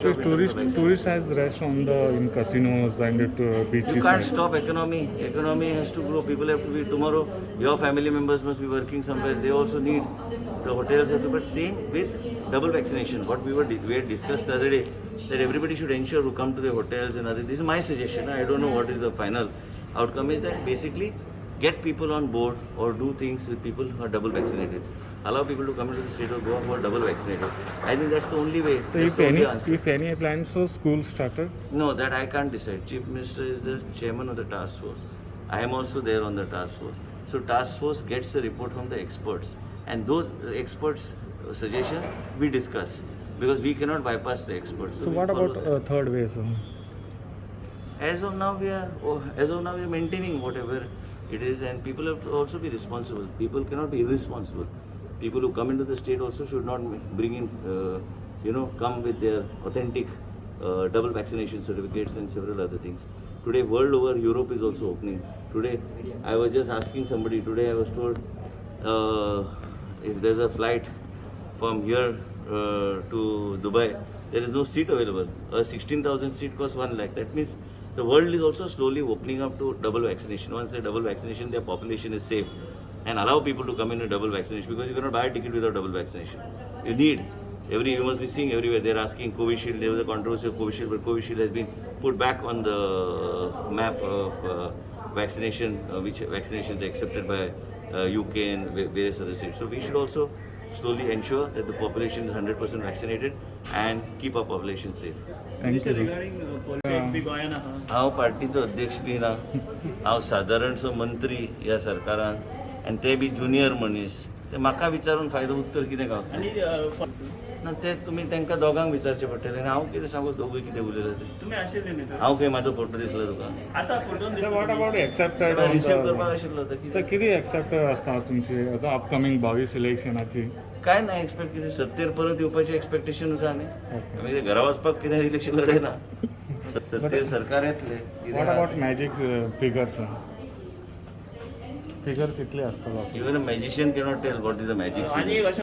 So tourist has rush on the in casinos and beaches. You can't side. stop economy. Economy has to grow. People have to be tomorrow. Your family members must be working somewhere. They also need the hotels have to. But same with double vaccination. What we had discussed the other day that everybody should ensure to come to the hotels and other. This is my suggestion. I don't know what is the final outcome. Is that basically get people on board or do things with people who are double vaccinated. Allow people to come into the state of Goa who are double vaccinated. I think that's the only way. So That's the only answer. if any plans for school started. No, that I can't decide. Chief Minister is the chairman of the task force. I am also there on the task force. So task force gets the report from the experts, and those experts' suggestions we discuss because we cannot bypass the experts. So we what follow about that. third wave? So? As of now, we are maintaining whatever it is, and people have to also be responsible. People cannot be irresponsible. People who come into the state also should not bring in, come with their authentic double vaccination certificates and several other things. Today, world over, Europe is also opening. Today, I was just asking somebody. Today, I was told if there's a flight from here to Dubai, there is no seat available. A 16,000 seat costs 1 lakh. That means the world is also slowly opening up to double vaccination. Once they double vaccination, their population is safe. And allow people to come in a double vaccination because you cannot buy a ticket without double vaccination. You need. You must be seeing everywhere. They're asking Covishield. There was a controversy of Covishield, but Covishield has been put back on the map of vaccination, which vaccinations are accepted by UK and various other states. So we should also slowly ensure that the population is 100% vaccinated and keep our population safe. Thank you. हांव पार्टीचो अध्यक्ष B ना हांव सादारणसो मंत्री ह्या सरकारान आनी ते B junior मनीस ते म्हाका विचारून फायदो उत्तर कितें गावता ना ते तुमी तांकां दोगांक विचारचें पडटलें आनी हांव कितें सांगू दोगूय कितें उलयलें तें तुम्ही आशिल्ले न्ही तर? हांव खंय म्हाजो फोटो दिसलो तुका असा photo So what about accepted? Receive करपाक आशिल्लो तो सर कितें किती एक्सेप्ट आसता तुमची आता अपकमिंग 22 इलेक्शनाची. काय ना एक्सपेक्ट कितें सत्तेर परत येवपाचें एक्सपेक्टेशन आसा न्ही आमी ते घरा वचपाक कितें इलेक्शन लडयना सत्तेर सरकार येतलें What कितें about magic figures? Figure कितले असतात? Even a magician cannot tell what is a magic आणि एक अशा